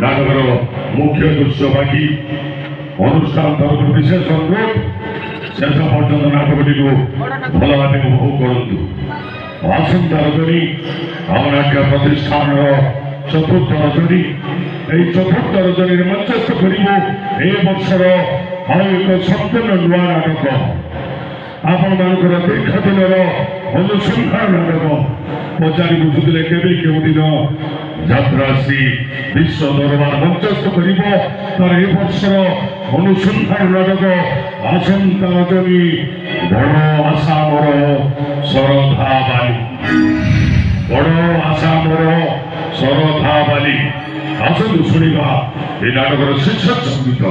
ନାଟକର ମୁଖ୍ୟ ଦୃଶ୍ୟ ବାକି ଅନୁଷ୍ଠାନ ତରଫରୁ ବିଶେଷ ଅନୁରୋଧ ଶେଷ ପର୍ଯ୍ୟନ୍ତ ନାଟକଟିକୁ ଭଲ ଭାବେ ଉପଭୋଗ କରନ୍ତୁ। ଆସନ୍ତା ରଜନୀ ଆମ ନାଟ୍ୟ ପ୍ରତିଷ୍ଠାନର ଚତୁର୍ଥ ରଜନୀ। ଏହି ଚତୁର୍ଥ ରଜନୀରେ ମଞ୍ଚସ୍ଥ କରିବୁ ଏ ବର୍ଷର ଆଉ ଏକ ସମ୍ପୂର୍ଣ୍ଣ ନୂଆ ନାଟକ। ଆପଣମାନଙ୍କର ଦୀର୍ଘ ଦିନର ଅନୁସନ୍ଧାନ ନାଟକ ପଚାରି ବୁଝୁଥିଲେ କେବେ କେଉଁ ଦିନ ଯାତ୍ରା ଆସି ବିଶ୍ୱ ଦରବାର ମଞ୍ଚସ୍ଥ କରିବ। ତାର ଏ ବର୍ଷର ଅନୁସନ୍ଧାନ ନାଟକ ଆସନ୍ତା ରଜନୀ ବଡ଼ ଆଶା ମୋର ଶରଧା ବାଲି। ବଡ଼ ଆଶା ମୋର ଶରଧା ବାଲି। ଆସନ୍ତୁ ଶୁଣିବା ଏ ନାଟକର ଶୀର୍ଷକ ସଙ୍ଗୀତ।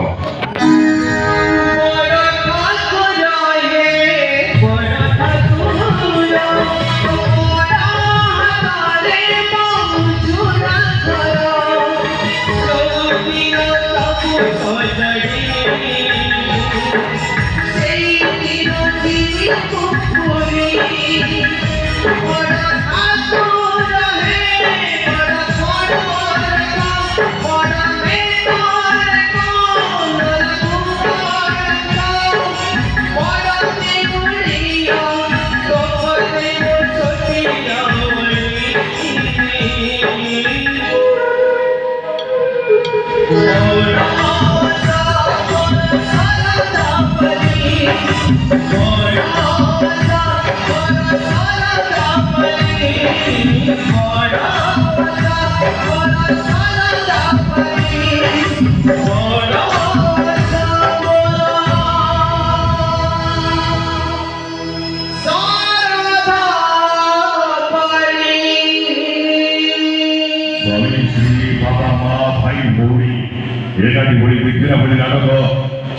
এটাকে বলি বিদ্যা বলি নাটক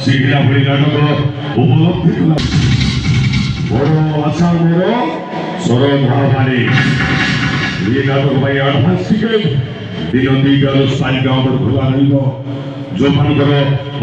শিখিলা বলি নাটক উপলব্ধি করা বড় আশা মোর শরধা বালি। এই নাটক পাই আডভান্স টিকেট দিন 2 স্থায়ী কাউন্টার খোলা রইব। ଯୋଉମାନଙ୍କର